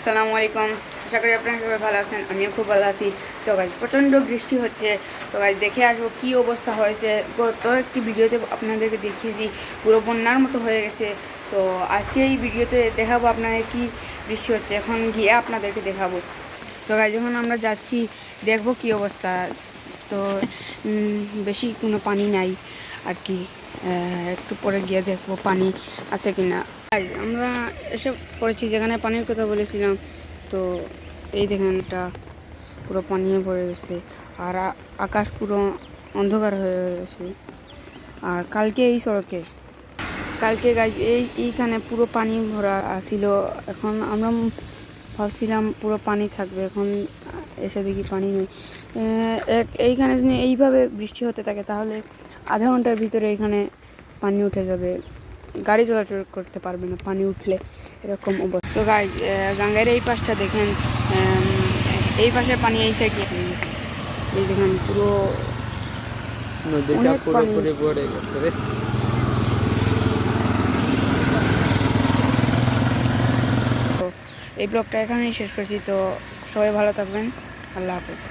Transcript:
আসসালামু আলাইকুম। আশা করি আপনারা সবাই ভালো আছেন, আমিও খুব ভালো আছি। তো গাইজ প্রচণ্ড বৃষ্টি হচ্ছে। তো গাইজ দেখে আসবো কী অবস্থা হয়েছে। গত একটি ভিডিওতে আপনাদেরকে দেখিয়েছি পুরো বন্যার মতো হয়ে গেছে। তো আজকে এই ভিডিওতে দেখাবো আপনাদের কি বৃষ্টি হচ্ছে, এখন গিয়ে আপনাদেরকে দেখাবো। তো গাইজ যখন আমরা যাচ্ছি দেখবো কি অবস্থা। তো বেশি কোনো পানি নাই আর কি, একটু পরে গিয়ে দেখবো পানি আছে কি না। আমরা এসে পড়েছি যেখানে পানির কথা বলেছিলাম। তো এই দেখেন এটা পুরো পানিয়ে ভরে গেছে, আর আকাশ পুরো অন্ধকার হয়ে গেছে। আর কালকে এই সড়কে গাইজ এইখানে পুরো পানি ভরা ছিল। এখন আমরা ভাবছিলাম পুরো পানি থাকবে, এখন এসে দেখি পানি নেই। এইখানে যদি এইভাবে বৃষ্টি হতে থাকে তাহলে আধা ঘন্টার ভিতরে এখানে পানি উঠে যাবে, গাড়ি চলাচল করতে পারবে না পানি উঠলে, এরকম অবস্থা। তো গাইজ গঙ্গার এই পাশটা দেখেন, এই পাশে পানি এই সাইডে, এই দেখেন পুরো নদীটা পুরোপুরি ভরে গেছে রে। তো এই ব্লগটা এখানেই শেষ করছি। তো সবাই ভালো থাকবেন, আল্লাহ হাফেজ।